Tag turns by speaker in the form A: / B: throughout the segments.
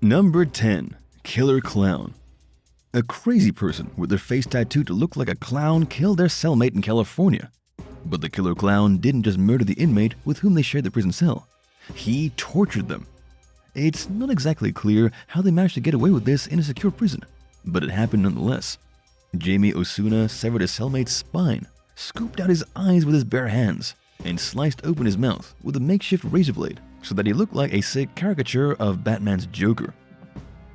A: Number 10. Killer Clown. A crazy person with their face tattooed to look like a clown killed their cellmate in California. But the killer clown didn't just murder the inmate with whom they shared the prison cell. He tortured them. It's not exactly clear how they managed to get away with this in a secure prison, but it happened nonetheless. Jamie Osuna severed his cellmate's spine, scooped out his eyes with his bare hands, and sliced open his mouth with a makeshift razor blade so that he looked like a sick caricature of Batman's Joker.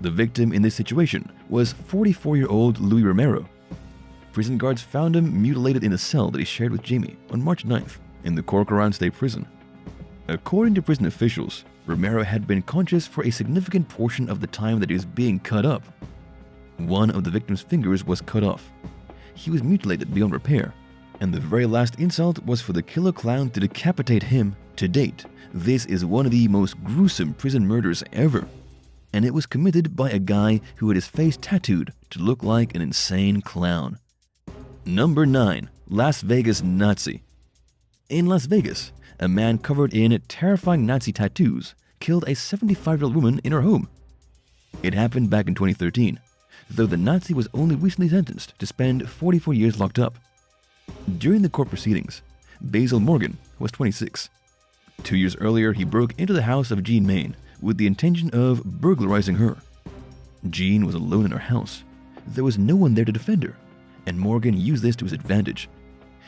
A: The victim in this situation was 44-year-old Louis Romero. Prison guards found him mutilated in a cell that he shared with Jamie on March 9th in the Corcoran State Prison. According to prison officials, Romero had been conscious for a significant portion of the time that he was being cut up. One of the victim's fingers was cut off. He was mutilated beyond repair, and the very last insult was for the killer clown to decapitate him. To date, this is one of the most gruesome prison murders ever, and it was committed by a guy who had his face tattooed to look like an insane clown. Number 9. Las Vegas Nazi. In Las Vegas, a man covered in terrifying Nazi tattoos killed a 75-year-old woman in her home. It happened back in 2013, though the Nazi was only recently sentenced to spend 44 years locked up. During the court proceedings, Basil Morgan was 26. 2 years earlier, he broke into the house of Jean Main with the intention of burglarizing her. Jean was alone in her house. There was no one there to defend her, and Morgan used this to his advantage.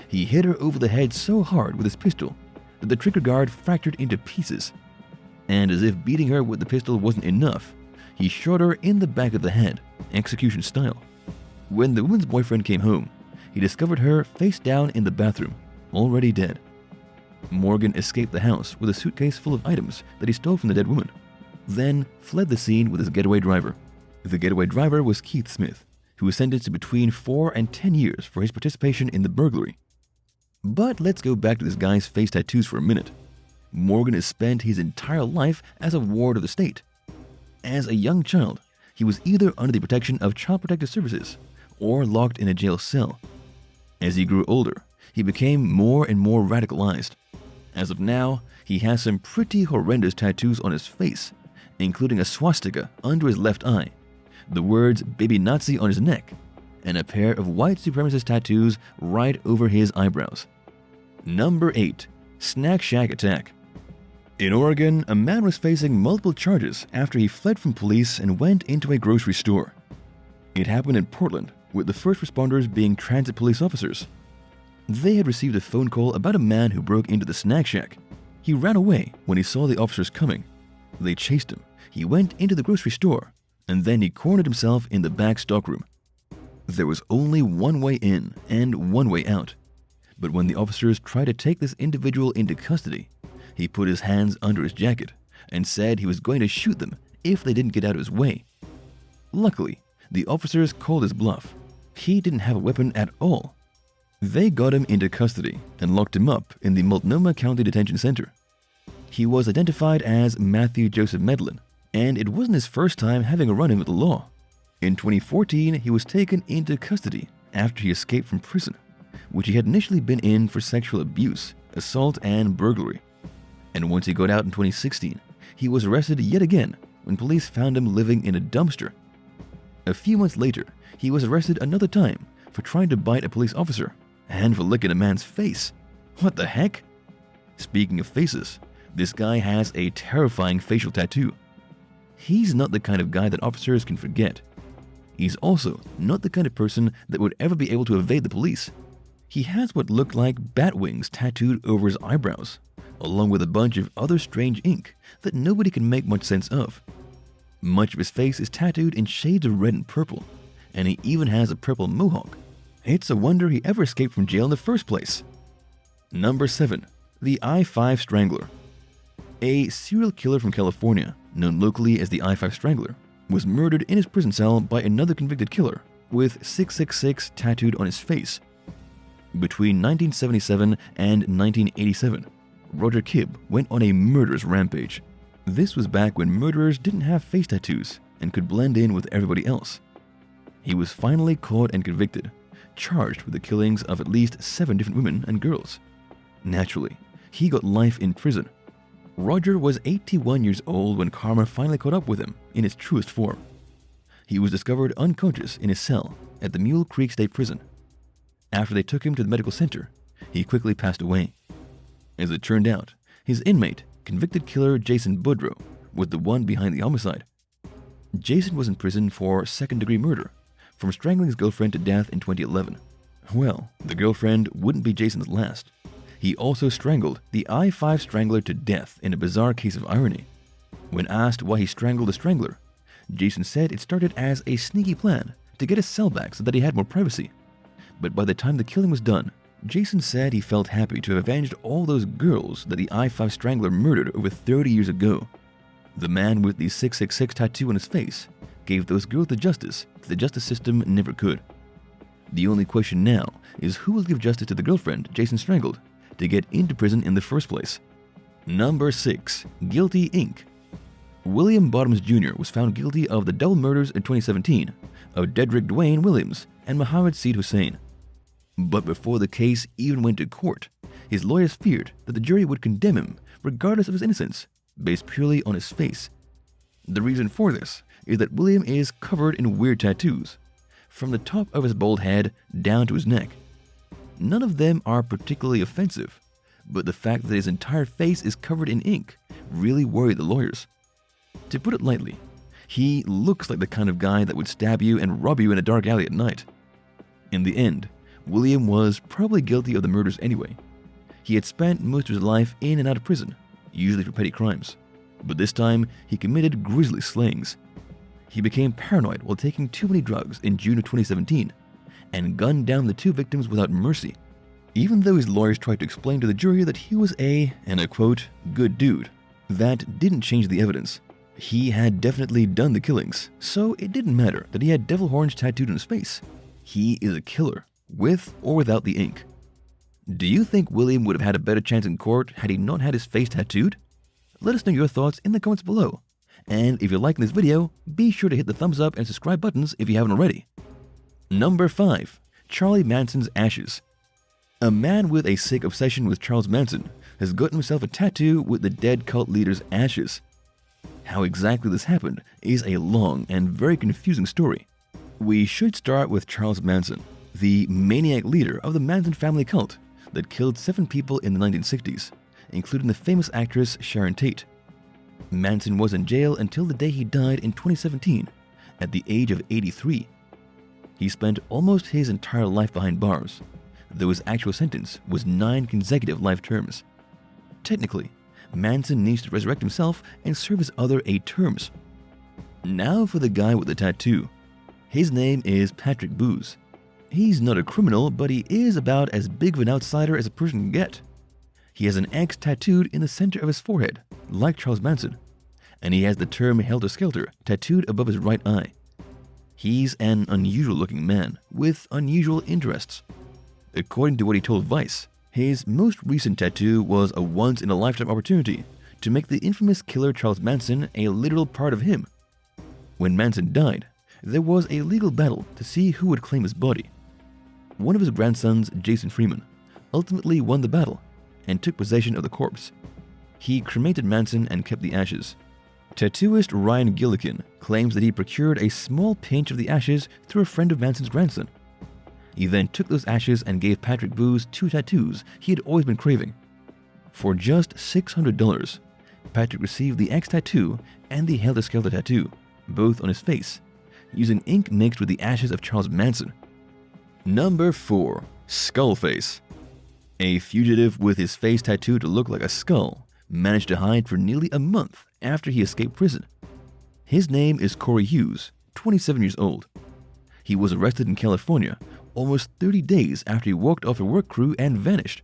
A: He hit her over the head so hard with his pistol that the trigger guard fractured into pieces. And as if beating her with the pistol wasn't enough, he shot her in the back of the head, execution style. When the woman's boyfriend came home, he discovered her face down in the bathroom, already dead. Morgan escaped the house with a suitcase full of items that he stole from the dead woman, then fled the scene with his getaway driver. The getaway driver was Keith Smith, who was sentenced to between 4 and 10 years for his participation in the burglary. But let's go back to this guy's face tattoos for a minute. Morgan has spent his entire life as a ward of the state. As a young child, he was either under the protection of Child Protective Services or locked in a jail cell. As he grew older, he became more and more radicalized. As of now, he has some pretty horrendous tattoos on his face, including a swastika under his left eye, the words "Baby Nazi" on his neck, and a pair of white supremacist tattoos right over his eyebrows. Number 8. Snack Shack Attack. In Oregon, a man was facing multiple charges after he fled from police and went into a grocery store. It happened in Portland, with the first responders being transit police officers. They had received a phone call about a man who broke into the snack shack. He ran away when he saw the officers coming. They chased him. He went into the grocery store, and then he cornered himself in the back stockroom. There was only one way in and one way out. But when the officers tried to take this individual into custody, he put his hands under his jacket and said he was going to shoot them if they didn't get out of his way. Luckily, the officers called his bluff. He didn't have a weapon at all. They got him into custody and locked him up in the Multnomah County Detention Center. He was identified as Matthew Joseph Medlin, and it wasn't his first time having a run-in with the law. In 2014, he was taken into custody after he escaped from prison, which he had initially been in for sexual abuse, assault, and burglary. And once he got out in 2016, he was arrested yet again when police found him living in a dumpster. A few months later, he was arrested another time for trying to bite a police officer and for licking a man's face. What the heck? Speaking of faces, this guy has a terrifying facial tattoo. He's not the kind of guy that officers can forget. He's also not the kind of person that would ever be able to evade the police. He has what look like bat wings tattooed over his eyebrows, along with a bunch of other strange ink that nobody can make much sense of. Much of his face is tattooed in shades of red and purple, and he even has a purple mohawk. It's a wonder he ever escaped from jail in the first place. Number 7. The I-5 Strangler. A serial killer from California, known locally as the I-5 Strangler, was murdered in his prison cell by another convicted killer with 666 tattooed on his face. Between 1977 and 1987, Roger Kibb went on a murderous rampage. This was back when murderers didn't have face tattoos and could blend in with everybody else. He was finally caught and convicted, charged with the killings of at least 7 different women and girls. Naturally, he got life in prison. Roger was 81 years old when karma finally caught up with him in its truest form. He was discovered unconscious in his cell at the Mule Creek State Prison. After they took him to the medical center, he quickly passed away. As it turned out, his inmate, convicted killer Jason Boudreaux, was the one behind the homicide. Jason was in prison for second-degree murder, from strangling his girlfriend to death in 2011. Well, the girlfriend wouldn't be Jason's last. He also strangled the I-5 Strangler to death in a bizarre case of irony. When asked why he strangled the Strangler, Jason said it started as a sneaky plan to get his cell back so that he had more privacy. But by the time the killing was done, Jason said he felt happy to have avenged all those girls that the I-5 Strangler murdered over 30 years ago. The man with the 666 tattoo on his face gave those girls the justice that the justice system never could. The only question now is who will give justice to the girlfriend Jason strangled to get into prison in the first place. Number 6. Guilty Inc. William Bottoms Jr. was found guilty of the double murders in 2017 of Dedrick Dwayne Williams and Mohammed Seed Hussein. But before the case even went to court, his lawyers feared that the jury would condemn him regardless of his innocence, based purely on his face. The reason for this is that William is covered in weird tattoos, from the top of his bald head down to his neck. None of them are particularly offensive, but the fact that his entire face is covered in ink really worried the lawyers. To put it lightly, he looks like the kind of guy that would stab you and rob you in a dark alley at night. In the end, William was probably guilty of the murders anyway. He had spent most of his life in and out of prison, usually for petty crimes, but this time he committed grisly slayings. He became paranoid while taking too many drugs in June of 2017 and gunned down the 2 victims without mercy. Even though his lawyers tried to explain to the jury that he was and I quote, good dude, that didn't change the evidence. He had definitely done the killings, so it didn't matter that he had devil horns tattooed on his face. He is a killer, with or without the ink. Do you think William would have had a better chance in court had he not had his face tattooed? Let us know your thoughts in the comments below. And if you're liking this video, be sure to hit the thumbs up and subscribe buttons if you haven't already. Number 5. Charlie Manson's ashes. A man with a sick obsession with Charles Manson has gotten himself a tattoo with the dead cult leader's ashes. How exactly this happened is a long and very confusing story. We should start with Charles Manson, the maniac leader of the Manson family cult that killed 7 people in the 1960s, including the famous actress Sharon Tate. Manson was in jail until the day he died in 2017, at the age of 83. He spent almost his entire life behind bars, though his actual sentence was 9 consecutive life terms. Technically, Manson needs to resurrect himself and serve his other 8 terms. Now for the guy with the tattoo. His name is Patrick Booz. He's not a criminal, but he is about as big of an outsider as a person can get. He has an X tattooed in the center of his forehead, like Charles Manson, and he has the term Helter Skelter tattooed above his right eye. He's an unusual-looking man with unusual interests. According to what he told Vice, his most recent tattoo was a once-in-a-lifetime opportunity to make the infamous killer Charles Manson a literal part of him. When Manson died, there was a legal battle to see who would claim his body. One of his grandsons, Jason Freeman, ultimately won the battle and took possession of the corpse. He cremated Manson and kept the ashes. Tattooist Ryan Gillikin claims that he procured a small pinch of the ashes through a friend of Manson's grandson. He then took those ashes and gave Patrick Booz 2 tattoos he had always been craving. For just $600, Patrick received the X tattoo and the Helter Skelter tattoo, both on his face, using ink mixed with the ashes of Charles Manson. Number 4. Skullface. A fugitive with his face tattooed to look like a skull managed to hide for nearly a month after he escaped prison. His name is Corey Hughes, 27 years old. He was arrested in California almost 30 days after he walked off a work crew and vanished.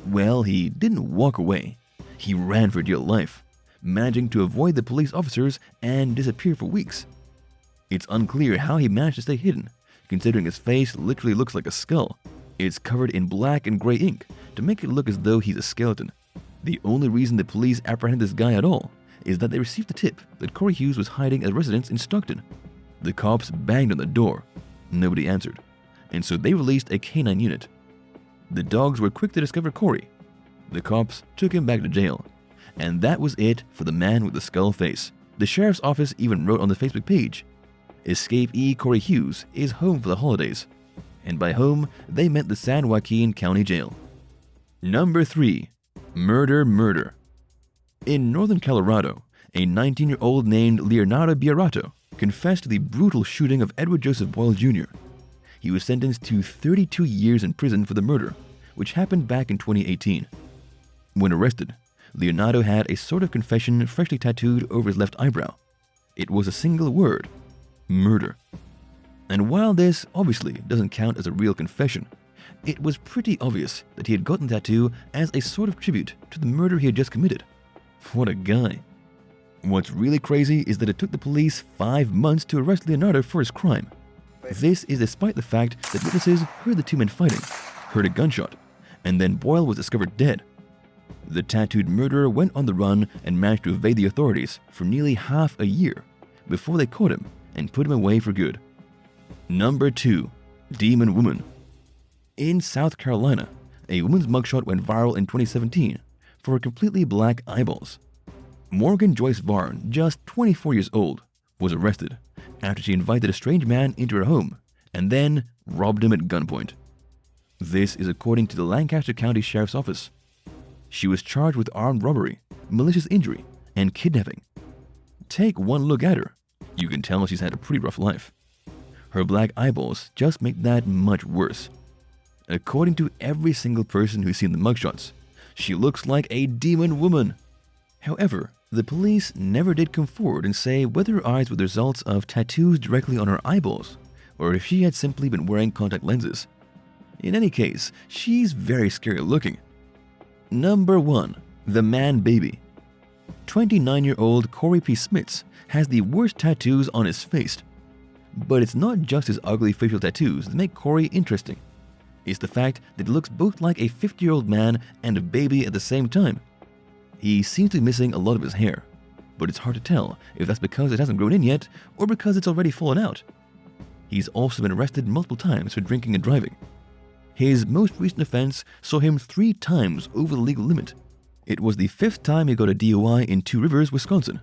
A: Well, he didn't walk away. He ran for dear life, managing to avoid the police officers and disappear for weeks. It's unclear how he managed to stay hidden, considering his face literally looks like a skull. It's covered in black and gray ink to make it look as though he's a skeleton. The only reason the police apprehended this guy at all is that they received a tip that Corey Hughes was hiding at a residence in Stockton. The cops banged on the door. Nobody answered, and so they released a canine unit. The dogs were quick to discover Corey. The cops took him back to jail, and that was it for the man with the skull face. The sheriff's office even wrote on the Facebook page, "Escapee Corey Hughes is home for the holidays." And by home, they meant the San Joaquin County Jail. Number 3. Murder. In northern Colorado, a 19-year-old named Leonardo Biarato confessed to the brutal shooting of Edward Joseph Boyle Jr. He was sentenced to 32 years in prison for the murder, which happened back in 2018. When arrested, Leonardo had a sort of confession freshly tattooed over his left eyebrow. It was a single word: murder. And while this obviously doesn't count as a real confession, it was pretty obvious that he had gotten the tattoo as a sort of tribute to the murder he had just committed. What a guy. What's really crazy is that it took the police 5 months to arrest Leonardo for his crime. This is despite the fact that witnesses heard the two men fighting, heard a gunshot, and then Boyle was discovered dead. The tattooed murderer went on the run and managed to evade the authorities for nearly half a year before they caught him and put him away for good. Number 2. Demon Woman. In South Carolina, a woman's mugshot went viral in 2017 for her completely black eyeballs. Morgan Joyce Varn, just 24 years old, was arrested after she invited a strange man into her home and then robbed him at gunpoint. This is according to the Lancaster County Sheriff's Office. She was charged with armed robbery, malicious injury, and kidnapping. Take one look at her. You can tell she's had a pretty rough life. Her black eyeballs just make that much worse. According to every single person who's seen the mugshots, she looks like a demon woman. However, the police never did come forward and say whether her eyes were the results of tattoos directly on her eyeballs, or if she had simply been wearing contact lenses. In any case, she's very scary looking. Number 1. The Man Baby. 29-year-old Corey P. Smits has the worst tattoos on his face. But it's not just his ugly facial tattoos that make Corey interesting. It's the fact that he looks both like a 50-year-old man and a baby at the same time. He seems to be missing a lot of his hair, but it's hard to tell if that's because it hasn't grown in yet or because it's already fallen out. He's also been arrested multiple times for drinking and driving. His most recent offense saw him 3 times over the legal limit. It was the 5th time he got a DUI in Two Rivers, Wisconsin.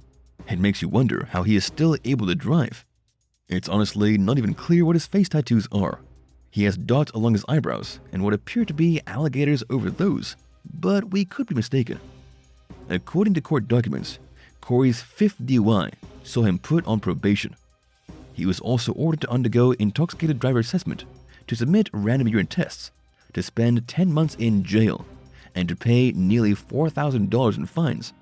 A: It makes you wonder how he is still able to drive. It's honestly not even clear what his face tattoos are. He has dots along his eyebrows and what appear to be alligators over those, but we could be mistaken. According to court documents, Corey's 5th DUI saw him put on probation. He was also ordered to undergo intoxicated driver assessment, to submit random urine tests, to spend 10 months in jail, and to pay nearly $4,000 in fines.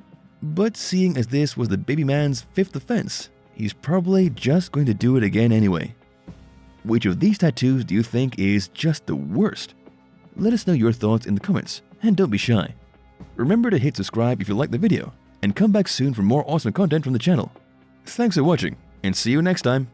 A: But seeing as this was the baby man's 5th offense, he's probably just going to do it again anyway. Which of these tattoos do you think is just the worst? Let us know your thoughts in the comments, and don't be shy. Remember to hit subscribe if you liked the video, and come back soon for more awesome content from the channel. Thanks for watching, and see you next time.